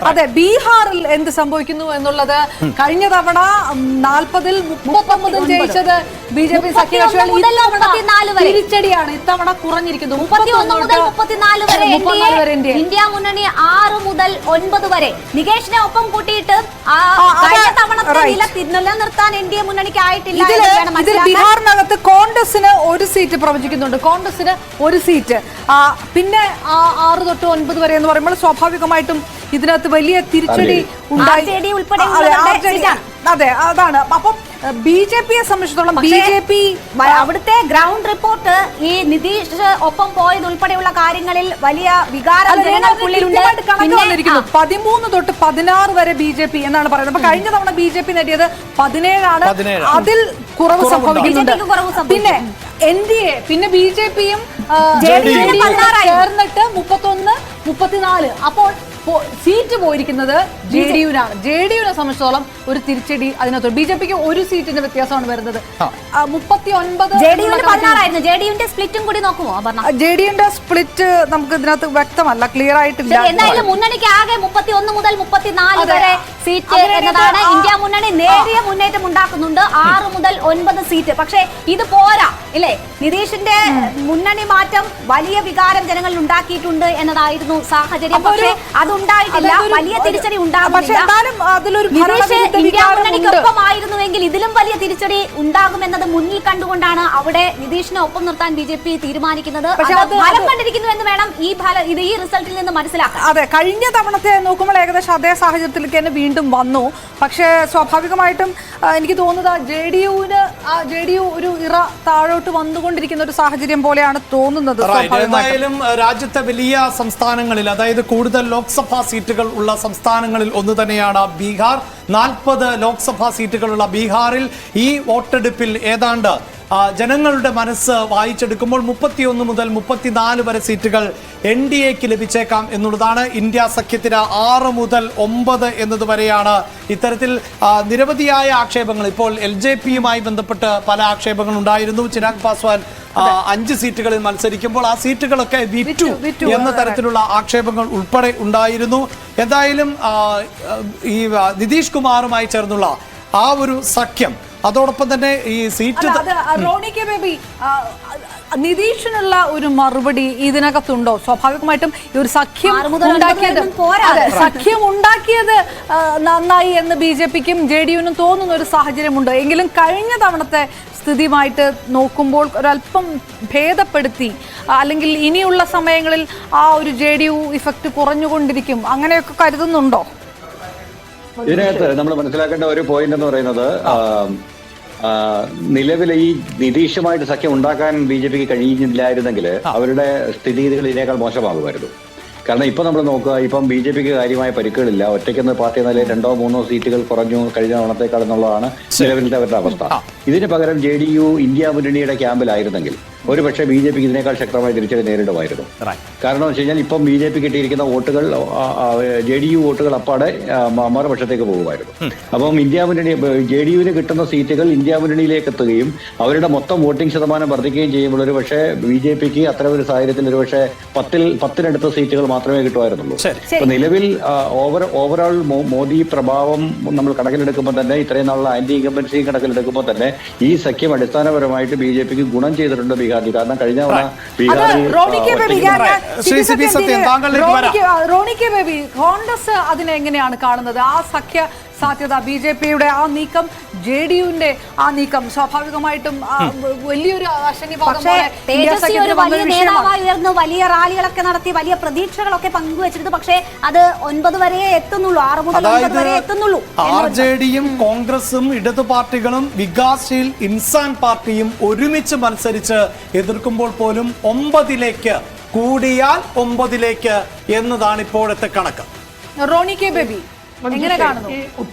അതെ, ബീഹാറിൽ എന്ത് സംഭവിക്കുന്നു എന്നുള്ളത് കഴിഞ്ഞ തവണ 40-ൽ 39 ജയിച്ചത് ബിജെപി സഖ്യകക്ഷികൾ തിരിച്ചടിയാണ് ഇത്തവണ കുറഞ്ഞിരിക്കുന്നത്. 31 മുതൽ 34 വരെ ഇന്ത്യ മുന്നണി 6 മുതൽ 9 വരെ നികേഷിനെ ഒപ്പം കൂട്ടിയിട്ട് കഴിഞ്ഞ തവണത്തെ നില നിലനിർത്താൻ എൻഡിഎ മുന്നണിക്ക് ആയിട്ടില്ല. ബീഹാറിനകത്ത് കോൺഗ്രസിന് ഒരു സീറ്റ് പ്രവചിക്കുന്നുണ്ട്, കോൺഗ്രസിന് ഒരു സീറ്റ്. പിന്നെ 6 തൊട്ട് 9 വരെ എന്ന് പറയുമ്പോൾ സ്വാഭാവികമായിട്ടും ഇതിനകത്ത് വലിയ തിരിച്ചടി ഉണ്ടായി. അതെ, അതാണ്. അപ്പം ബിജെപിയെ സംബന്ധിച്ചിടത്തോളം ബിജെപി അവിടുത്തെ ഗ്രൗണ്ട് റിപ്പോർട്ട് ഈ നിതീഷ് ഒപ്പം പോയത് ഉൾപ്പെടെയുള്ള കാര്യങ്ങളിൽ വലിയ വികാരം ജനങ്ങൾക്കുള്ളിലുണ്ട്. 13 തൊട്ട് 16 വരെ ബിജെപി എന്നാണ് പറയുന്നത്. അപ്പൊ കഴിഞ്ഞ തവണ ബിജെപി നേടിയത് 17 അതിൽ കുറവ് സംഭവിക്കുന്നുണ്ട്. പിന്നെ എൻഡിഎ, പിന്നെ ബിജെപിയും ചേർന്നിട്ട് 31, 34. അപ്പോൾ സീറ്റ് പോയിരിക്കുന്നത് ജെഡിയുവിനാണ്. ജെഡിയുവിനെ സംബന്ധിച്ചിടത്തോളം ഒരു തിരിച്ചടി അതിനകത്ത്. ബിജെപിക്ക് ഒരു സീറ്റിന്റെ വ്യത്യാസമാണ് വരുന്നത്. 39 ജെഡിയുവിന്റെ സ്പ്ലിറ്റും കൂടി നോക്കുമോ? ജെഡിയുവിന്റെ സ്പ്ലിറ്റ് നമുക്ക് ഇതിനകത്ത് വ്യക്തമല്ല, ക്ലിയർ ആയിട്ടില്ല. എന്തായാലും മുന്നണിക്ക് ആകെ 31 മുതൽ 34 വരെ സീറ്റ് എന്നതാണ്. ഇന്ത്യ മുന്നണി നേരിയ മുന്നേറ്റം ഉണ്ടാക്കുന്നുണ്ട്, 6 മുതൽ 9 സീറ്റ്. പക്ഷേ ഇത് പോരാ, ഇല്ലേ? നിതീഷിന്റെ മുന്നണി മാറ്റം വലിയ വികാരം ജനങ്ങളിൽ ഉണ്ടാക്കിയിട്ടുണ്ട് എന്നതായിരുന്നു സാഹചര്യം. പക്ഷേ അതുണ്ടായിട്ടില്ല, വലിയ തിരിച്ചടി ഉണ്ടാകുന്നില്ല. ഇന്ത്യ മുന്നണിക്കൊപ്പമായിരുന്നുവെങ്കിൽ ഇതിലും വലിയ തിരിച്ചടി ഉണ്ടാകുമെന്നത് മുന്നിൽ കണ്ടുകൊണ്ടാണ് അവിടെ നിതീഷിനെ ഒപ്പം നിർത്താൻ ബിജെപി തീരുമാനിക്കുന്നത്. ഫലം കണ്ടിരിക്കുന്നു എന്ന് വേണം ഈ റിസൾട്ടിൽ നിന്ന് മനസ്സിലാക്കാൻ. അതെ, കഴിഞ്ഞ തവണത്തെ നോക്കുമ്പോൾ ഏകദേശം അതേ സാഹചര്യത്തിലേക്ക് തന്നെ വീണ്ടും വന്നു. പക്ഷേ സ്വാഭാവികമായിട്ടും എനിക്ക് തോന്നുന്നത് ജെഡിയു ഒരു ഇറ താഴോട്ട് വന്നുകൊണ്ടിരിക്കുന്ന ഒരു സാഹചര്യം പോലെയാണ് തോന്നുന്നത്. ഏതായാലും രാജ്യത്തെ വലിയ സംസ്ഥാനങ്ങളിൽ, അതായത് കൂടുതൽ ലോക്സഭാ സീറ്റുകൾ ഉള്ള സംസ്ഥാനങ്ങളിൽ ഒന്ന് തന്നെയാണ് ബീഹാർ. 40 ലോക്സഭാ സീറ്റുകളുള്ള ബീഹാറിൽ ഈ വോട്ടെടുപ്പിൽ ഏതാണ്ട് ജനങ്ങളുടെ മനസ്സ് വായിച്ചെടുക്കുമ്പോൾ 31 മുതൽ 34 വരെ സീറ്റുകൾ എൻഡിഎക്ക് ലഭിച്ചേക്കാം എന്നുള്ളതാണ്. ഇന്ത്യ സഖ്യത്തിന് 6 മുതൽ 9 എന്നതുവരെയാണ്. ഇത്തരത്തിൽ നിരവധിയായ ആക്ഷേപങ്ങൾ ഇപ്പോൾ LJPയുമായി ബന്ധപ്പെട്ട് പല ആക്ഷേപങ്ങൾ ഉണ്ടായിരുന്നു. ചിരാഗ് പാസ്വാൻ 5 സീറ്റുകളിൽ മത്സരിക്കുമ്പോൾ ആ സീറ്റുകളൊക്കെ വിറ്റു എന്ന തരത്തിലുള്ള ആക്ഷേപങ്ങൾ ഉൾപ്പെടെ ഉണ്ടായിരുന്നു. എന്തായാലും ഈ നിതീഷ് കുമാറുമായി ചേർന്നുള്ള ആ ഒരു സഖ്യം, അതോടൊപ്പം തന്നെ ഈ സീറ്റ് റോണി കെ ബേബി, നിതീഷിനുള്ള ഒരു മറുപടി ഇതിനകത്തുണ്ടോ? സ്വാഭാവികമായിട്ടും ഈ ഒരു സഖ്യം ഉണ്ടാക്കിയത് നന്നായി എന്ന് ബിജെപിക്കും ജെഡിയുവിനും തോന്നുന്ന ഒരു സാഹചര്യമുണ്ട്. എങ്കിലും കഴിഞ്ഞ തവണത്തെ സ്ഥിതിയുമായിട്ട് നോക്കുമ്പോൾ ഒരല്പം ഭേദപ്പെടുത്തി, അല്ലെങ്കിൽ ഇനിയുള്ള സമയങ്ങളിൽ ആ ഒരു ജെഡിയു ഇഫക്റ്റ് കുറഞ്ഞുകൊണ്ടിരിക്കും, അങ്ങനെയൊക്കെ കരുതുന്നുണ്ടോ? ഇതിനകത്ത് നമ്മൾ മനസ്സിലാക്കേണ്ട ഒരു പോയിന്റ് എന്ന് പറയുന്നത്, നിലവിലെ ഈ നിതീഷുമായിട്ട് സഖ്യം ഉണ്ടാക്കാൻ ബിജെപിക്ക് കഴിയുന്നില്ലായിരുന്നെങ്കിൽ അവരുടെ സ്ഥിതിഗതികൾ ഇതിനേക്കാൾ മോശമാകുമായിരുന്നു. കാരണം ഇപ്പൊ നമ്മൾ നോക്കുക, ഇപ്പം ബിജെപിക്ക് കാര്യമായ പരിക്കുകളില്ല, ഒറ്റയ്ക്കെന്ന് പാർട്ടി നിലയിൽ 2-3 സീറ്റുകൾ കുറഞ്ഞു കഴിഞ്ഞ തവണത്തേക്കാൾ എന്നുള്ളതാണ് നിലവിലത്തെ അവരുടെ അവസ്ഥ. ഇതിന് പകരം ജെഡിയു ഇന്ത്യ മുന്നണിയുടെ ക്യാമ്പിലായിരുന്നെങ്കിൽ ഒരു പക്ഷേ ബിജെപിക്ക് ഇതിനേക്കാൾ ശക്തമായി തിരിച്ചടി നേരിടുമായിരുന്നു. കാരണം എന്ന് വെച്ച് കഴിഞ്ഞാൽ ഇപ്പം ബിജെപി കിട്ടിയിരിക്കുന്ന വോട്ടുകൾ, ജെഡിയു വോട്ടുകൾ അപ്പാടെ മറുപക്ഷത്തേക്ക് പോകുമായിരുന്നു. അപ്പം ഇന്ത്യ മുന്നണി, ജെഡിയുവിന് കിട്ടുന്ന സീറ്റുകൾ ഇന്ത്യ മുന്നണിയിലേക്ക് എത്തുകയും അവരുടെ മൊത്തം വോട്ടിംഗ് ശതമാനം വർദ്ധിക്കുകയും ചെയ്യുമ്പോൾ ഒരു പക്ഷേ ബിജെപിക്ക് അത്തരം ഒരു സാഹചര്യത്തിൽ ഒരു പക്ഷേ 10-നടുത്ത സീറ്റുകൾ മാത്രമേ കിട്ടുമായിരുന്നുള്ളൂ. ഇപ്പൊ നിലവിൽ ഓവറോൾ മോദി പ്രഭാവം നമ്മൾ കണക്കിലെടുക്കുമ്പോൾ തന്നെ, ഇത്രയും നാളുള്ള ആന്റി ഇൻകംബൻസി കണക്കിലെടുക്കുമ്പോൾ തന്നെ ഈ സഖ്യം അടിസ്ഥാനപരമായിട്ട് ബിജെപിക്ക് ഗുണം ചെയ്തിട്ടുണ്ട് ബീഹാറിൽ. കാരണം കഴിഞ്ഞ തവണ കോൺഗ്രസ് അതിനെ എങ്ങനെയാണ് കാണുന്നത്? ആ സഖ്യ സാധ്യത, ബിജെപിയുടെ ആ നീക്കം, ജെഡിയുവിന്റെ ആ നീക്കം സ്വാഭാവികമായിട്ടും വലിയൊരു ഉയർന്നു, വലിയ റാലികളൊക്കെ നടത്തി, വലിയ പ്രതീക്ഷകളൊക്കെ പങ്കുവച്ചിരുന്നു. പക്ഷേ അത് 9 വരെ എത്തുന്നുള്ളൂ, 6 മുതൽ 9 വരെ എത്തുന്നുള്ളൂ. RJDയും കോൺഗ്രസും ഇടതു പാർട്ടികളും വികാസ്ശീൽ ഇൻസാൻ പാർട്ടിയും ഒരുമിച്ച് മത്സരിച്ച് എതിർക്കുമ്പോൾ പോലും 9ലേക്ക് കൂടിയാൽ 9ലേക്ക് എന്നതാണ് ഇപ്പോഴത്തെ കണക്ക്. റോണി കെ ബേബി എങ്ങനെ കാണുന്നു?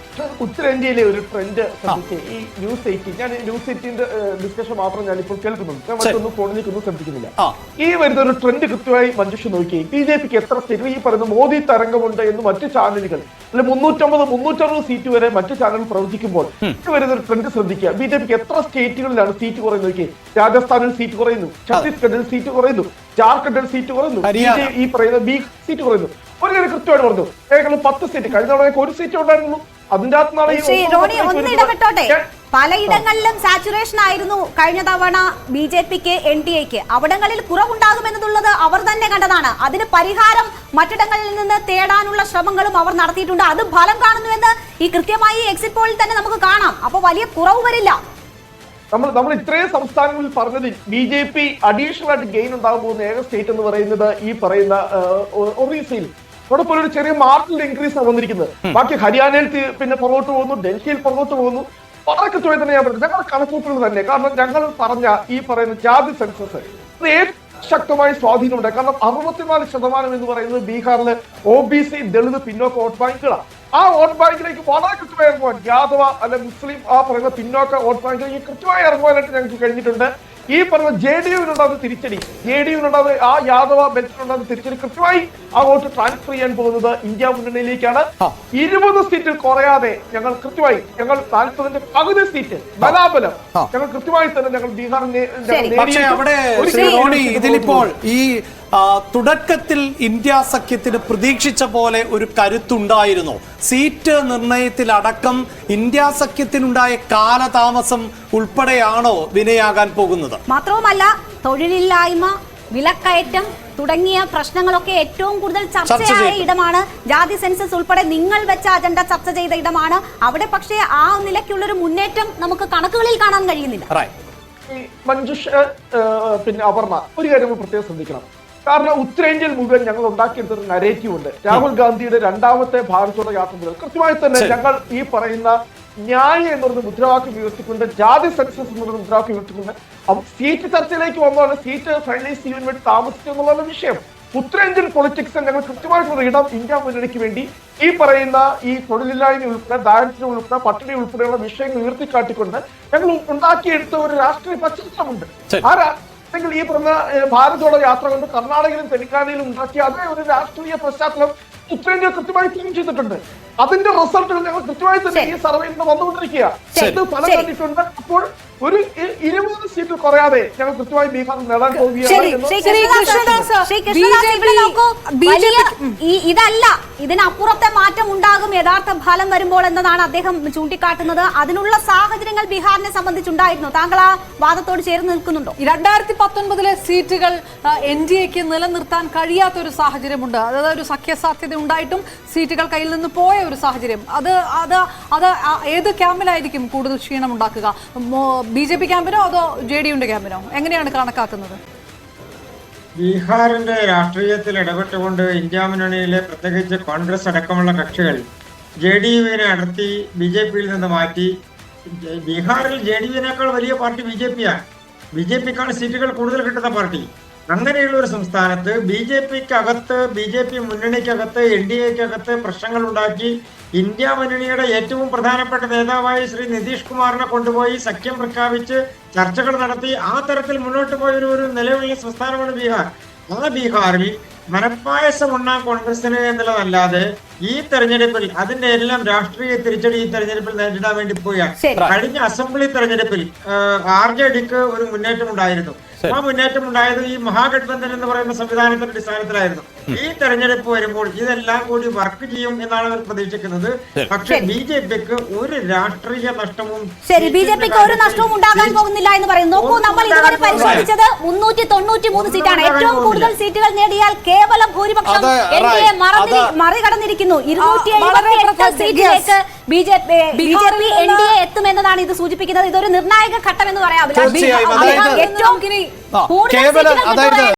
ഉത്തരേന്ത്യയിലെ ഒരു ട്രെൻഡ് ശ്രദ്ധിച്ച് ഈ ന്യൂസ് 18 ഞാൻ ന്യൂസ് 18 ഡിസ്കഷൻ മാത്രം ഞാൻ ഇപ്പോൾ കേൾക്കുന്നുണ്ട് ഞാൻ മറ്റൊന്നും ഫോണിലേക്കൊന്നും ശ്രദ്ധിക്കുന്നില്ല. ഈ വരുന്ന ഒരു ട്രെൻഡ് കൃത്യമായി മഞ്ജുഷ നോക്കി BJPക്ക് എത്ര സീറ്റ് ഈ പറയുന്ന മോദി തരംഗമുണ്ട് എന്ന് മറ്റു ചാനലുകൾ അല്ലെ 350-360 സീറ്റ് വരെ മറ്റു ചാനലുകൾ പ്രവചിക്കുമ്പോൾ ഈ വരുന്ന ഒരു ട്രെൻഡ് ശ്രദ്ധിക്കുക. BJPക്ക് എത്ര സ്റ്റേറ്റുകളിലാണ് സീറ്റ് കുറയുന്നത് നോക്കി. രാജസ്ഥാനിൽ സീറ്റ് കുറയുന്നു, ഛത്തീസ്ഗഡിൽ സീറ്റ് കുറയുന്നു, ജാർഖണ്ഡിൽ സീറ്റ് കുറയുന്നു, ഈ പറയുന്ന ബീഹാർ സീറ്റ് കുറയുന്നു. ഒരു കാര്യം കൃത്യമായിട്ട് പറഞ്ഞു, ഏകദേശം 10 സീറ്റ്. കഴിഞ്ഞ തവണ ഒരു സീറ്റ് ഉണ്ടായിരുന്നു. അതിന്റെ അകത്തുനിന്നാണ് പലയിടങ്ങളിലും സാച്ചുറേഷൻ ആയിരുന്നു കഴിഞ്ഞ തവണ BJPക്ക് NDAക്ക്. അവിടങ്ങളിൽ കുറവുണ്ടാകുമെന്നുള്ളത് അവർ തന്നെ കണ്ടതാണ്. അതിന് പരിഹാരം മറ്റിടങ്ങളിൽ നിന്ന് തേടാനുള്ള ശ്രമങ്ങളും അവർ നടത്തിയിട്ടുണ്ട്. അത് ഫലം കാണുന്നുവെന്ന് ഈ കൃത്യമായി എക്സിറ്റ് പോളിൽ തന്നെ നമുക്ക് കാണാം. അപ്പൊ വലിയ കുറവ് വരില്ല. നമ്മൾ ഇത്രയും സംസ്ഥാനങ്ങളിൽ പറഞ്ഞത് BJP അഡീഷണൽ ആയിട്ട് ഗെയിൻ ഉണ്ടാകാൻ പോകുന്ന ഏക സ്റ്റേറ്റ് എന്ന് പറയുന്നത് ഈ പറയുന്ന ഒറീസയിൽ അവിടെ പോലും ഒരു ചെറിയ മാർജിനൽ ഇൻക്രീസ് ആണ് വന്നിരിക്കുന്നത്. ബാക്കി ഹരിയാനയിൽ പിന്നെ പുറകോട്ട് പോകുന്നു, ഡൽഹിയിൽ പുറകോട്ട് പോകുന്നു. വളരെ കൃത്യമായി തന്നെ ഞാൻ പറഞ്ഞു ഞങ്ങളുടെ കണക്കൂട്ടുകൾ തന്നെ. കാരണം ഞങ്ങൾ പറഞ്ഞ ഈ പറയുന്ന ജാതി സെൻസസ് ഏറ്റവും ശക്തമായി സ്വാധീനമുണ്ട്. കാരണം 64% എന്ന് പറയുന്നത് ബീഹാറിലെ OBC ദളിത് പിന്നോക്ക വോട്ട് ബാങ്കുകളാണ്. ആ വോട്ട് ബാങ്കിലേക്ക് വളരെ കൃത്യമായി ഇറങ്ങുവാൻ യാദവ അല്ലെ മുസ്ലിം ആ പറയുന്ന പിന്നോക്ക വോട്ട് ബാങ്കിലേക്ക് കൃത്യമായി ഇറങ്ങുവാനായിട്ട് ഞങ്ങൾക്ക് കഴിഞ്ഞിട്ടുണ്ട്. ഈ പറഞ്ഞ JDU-വിനുണ്ടാകുന്ന തിരിച്ചടി, JDU-വിനുണ്ടാകുന്ന ആ യാദവ ബെൽറ്റിനുണ്ടാകുന്ന തിരിച്ചടി കൃത്യമായി ആ വോട്ട് ട്രാൻസ്ഫർ ചെയ്യാൻ പോകുന്നത് ഇന്ത്യ മുന്നണിയിലേക്കാണ്. 20 സീറ്റിൽ കുറയാതെ ഞങ്ങൾ കൃത്യമായി 40-ന്റെ പകുതി സീറ്റ് ബലാബലം ഞങ്ങൾ കൃത്യമായി തന്നെ ഞങ്ങൾ ബീഹാറിനെ പക്ഷേ അവിടെ ഇതിലിപ്പോൾ ഈ തുടക്കത്തിൽ ഇന്ത്യ സഖ്യത്തിന് പ്രതീക്ഷിച്ച പോലെ ഒരു കരുത്തുണ്ടായിരുന്നു. സീറ്റ് നിർണയത്തിലടക്കം ഇന്ത്യ സഖ്യത്തിനുണ്ടായ കാലതാമസം ഉൾപ്പെടെയാണോ വിനയാകാൻ പോകുന്നത്? മാത്രവുമല്ല തൊഴിലില്ലായ്മ, വിലക്കയറ്റം തുടങ്ങിയ പ്രശ്നങ്ങളൊക്കെ ഏറ്റവും കൂടുതൽ ചർച്ചയായ ഇടമാണ്. ജാതി സെൻസസ് ഉൾപ്പെടെ നിങ്ങൾ വെച്ച അജണ്ട ചർച്ച ചെയ്ത ഇടമാണ്. അവിടെ പക്ഷേ ആ നിലയ്ക്കുള്ളൊരു മുന്നേറ്റം നമുക്ക് കണക്കുകളിൽ കാണാൻ കഴിയുന്നില്ല. മഞ്ജുഷ പിന്നെ അപർണ ഒരു കാര്യം പ്രത്യേകം ശ്രദ്ധിക്കണം. കാരണം ഉത്തരേന്ത്യയിൽ മുഴുവൻ ഞങ്ങൾ ഉണ്ടാക്കിയെടുത്തൊരു നരേറ്റീവ് ഉണ്ട്. രാഹുൽ ഗാന്ധിയുടെ 2ാമത്തെ ഭാരത് ജോഡോ യാത്ര മുതൽ കൃത്യമായി തന്നെ ഞങ്ങൾ ഈ പറയുന്ന ന്യായം എന്നൊരു മുദ്രാവാക്യം ഉയർത്തിക്കൊണ്ട്, ജാതി സെൻസസ് എന്നൊരു മുദ്രാവാക്യം ഉയർത്തിക്കൊണ്ട് സീറ്റ് ചർച്ചയിലേക്ക് വന്നതാണ്. സീറ്റ് ഫൈനലൈസ് ചെയ്യാൻ വേണ്ടി താമസിച്ചു എന്നുള്ള വിഷയം. ഉത്തരേന്ത്യൻ പൊളിറ്റിക്സിൽ ഞങ്ങൾ കൃത്യമായിട്ടുള്ള ഇടം ഇന്ത്യ മുന്നണിക്ക് വേണ്ടി ഈ പറയുന്ന ഈ തൊഴിലില്ലായ്മ ഉൾപ്പെടെ, ദാരിദ്ര്യം ഉൾപ്പെടെ, പട്ടിണി ഉൾപ്പെടെയുള്ള വിഷയങ്ങൾ ഉയർത്തിക്കാട്ടിക്കൊണ്ട് ഞങ്ങൾ ഉണ്ടാക്കിയെടുത്ത ഒരു രാഷ്ട്രീയ പശ്ചാത്തലമുണ്ട്. ഈ പറഞ്ഞ ഭാരത് ജോഡോ യാത്ര കൊണ്ട് കർണാടകയിലും തെലങ്കാനയിലും ഉണ്ടാക്കിയ അതേ ഒരു രാഷ്ട്രീയ പശ്ചാത്തലം ഉത്തരേന്ത്യ കൃത്യമായി ക്ലെയിം ചെയ്തിട്ടുണ്ട്. അതിന്റെ റിസൾട്ടുകൾ ഞങ്ങൾ കൃത്യമായി തന്നെ ഈ സർവേയിൽ നിന്ന് വന്നുകൊണ്ടിരിക്കുക. ഇത് ഫലം കണ്ടിട്ടുണ്ട്. അപ്പോൾ ഒരു 20 സീറ്റ് കുറയാതെ ഞങ്ങൾ കൃത്യമായി ബീഹാർ നേടാൻ ഇതല്ല, ഇതിനപ്പുറത്തെ മാറ്റം ഉണ്ടാകും യഥാർത്ഥ ഫലം വരുമ്പോൾ എന്നതാണ് അദ്ദേഹം ചൂണ്ടിക്കാട്ടുന്നത്. അതിനുള്ള സാഹചര്യങ്ങൾ ബീഹാറിനെ സംബന്ധിച്ചുണ്ടായിരുന്നു. താങ്കൾ ആ വാദത്തോട് ചേർന്ന് നിൽക്കുന്നുണ്ടോ? 2019 സീറ്റുകൾ NDAക്ക് നിലനിർത്താൻ കഴിയാത്ത ഒരു സാഹചര്യമുണ്ട്. അതായത് ഒരു സഖ്യസാധ്യത ഉണ്ടായിട്ടും സീറ്റുകൾ കയ്യിൽ നിന്ന് പോയ ഒരു സാഹചര്യം. അത് ഏത് ക്യാമ്പിലായിരിക്കും കൂടുതൽ ക്ഷീണം ഉണ്ടാക്കുക? BJP ക്യാമ്പിനോ അതോ JDU-ന്റെ ക്യാമ്പിനോ? എങ്ങനെയാണ് കണക്കാക്കുന്നത്? ബീഹാറിന്റെ രാഷ്ട്രീയത്തിൽ ഇടപെട്ടുകൊണ്ട് ഇന്ത്യ മുന്നണിയിലെ പ്രത്യേകിച്ച് കോൺഗ്രസ് അടക്കമുള്ള കക്ഷികൾ JDU-വിനെ അടർത്തി BJP-യിൽ നിന്ന് മാറ്റി. ബീഹാറിൽ JDU-വിനേക്കാൾ വലിയ പാർട്ടി BJP-യാണ്. BJP-ക്കാണ് സീറ്റുകൾ കൂടുതൽ കിട്ടുന്ന പാർട്ടി. അങ്ങനെയുള്ള ഒരു സംസ്ഥാനത്ത് BJP-ക്കകത്ത്, BJP മുന്നണിക്കകത്ത്, NDA-ക്കകത്ത് പ്രശ്നങ്ങൾ ഉണ്ടാക്കി ഇന്ത്യ മുന്നണിയുടെ ഏറ്റവും പ്രധാനപ്പെട്ട നേതാവായ ശ്രീ നിതീഷ് കുമാറിനെ കൊണ്ടുപോയി സഖ്യം പ്രഖ്യാപിച്ച് ചർച്ചകൾ നടത്തി ആ തരത്തിൽ മുന്നോട്ട് പോയ ഒരു നിലവിലുള്ള സംസ്ഥാനമാണ് ബീഹാർ. ആ ബീഹാറിൽ മനപ്പായസം ഉണ്ണാൻ കോൺഗ്രസിന് എന്നുള്ളതല്ലാതെ ഈ തെരഞ്ഞെടുപ്പിൽ അതിന്റെ എല്ലാം രാഷ്ട്രീയ തിരിച്ചടി ഈ തെരഞ്ഞെടുപ്പിൽ നേരിടാൻ വേണ്ടി പോവുകയാണ്. കഴിഞ്ഞ അസംബ്ലി തെരഞ്ഞെടുപ്പിൽ RJDക്ക് ഒരു മുന്നേറ്റം ഉണ്ടായിരുന്നു. ആ മുന്നേറ്റം ഉണ്ടായത് ഈ മഹാഗഠബന്ധൻ എന്ന് പറയുന്ന സംവിധാനത്തിന്റെ അടിസ്ഥാനത്തിലായിരുന്നു. ഈ തെരഞ്ഞെടുപ്പ് വരുമ്പോൾ ഇതെല്ലാം കൂടി വർക്ക് ചെയ്യും എന്നാണ് അവർ പ്രതീക്ഷിക്കുന്നത്. പക്ഷേ BJPക്ക് ഒരു രാഷ്ട്രീയ നഷ്ടവും BJPക്ക് ഒരു നഷ്ടവും ഉണ്ടാകാൻ പോകുന്നില്ല എന്ന് പറയുന്നു. നോക്കൂ, നമ്മൾ ഇതുവരെ പരിശോധിച്ചത് 393 സീറ്റാണ്. ഏറ്റവും കൂടുതൽ സീറ്റുകൾ നേടിയാൽ കേവലം ഭൂരിപക്ഷം NDA മറികടന്നിരിക്കുന്നു. 278 സീറ്റിലേക്ക് BJP NDA എത്തുമെന്നതാണ് ഇത് സൂചിപ്പിക്കുന്നത്. ഇതൊരു നിർണായക ഘട്ടം എന്ന് പറയാം. ഏറ്റവും കൂടുതൽ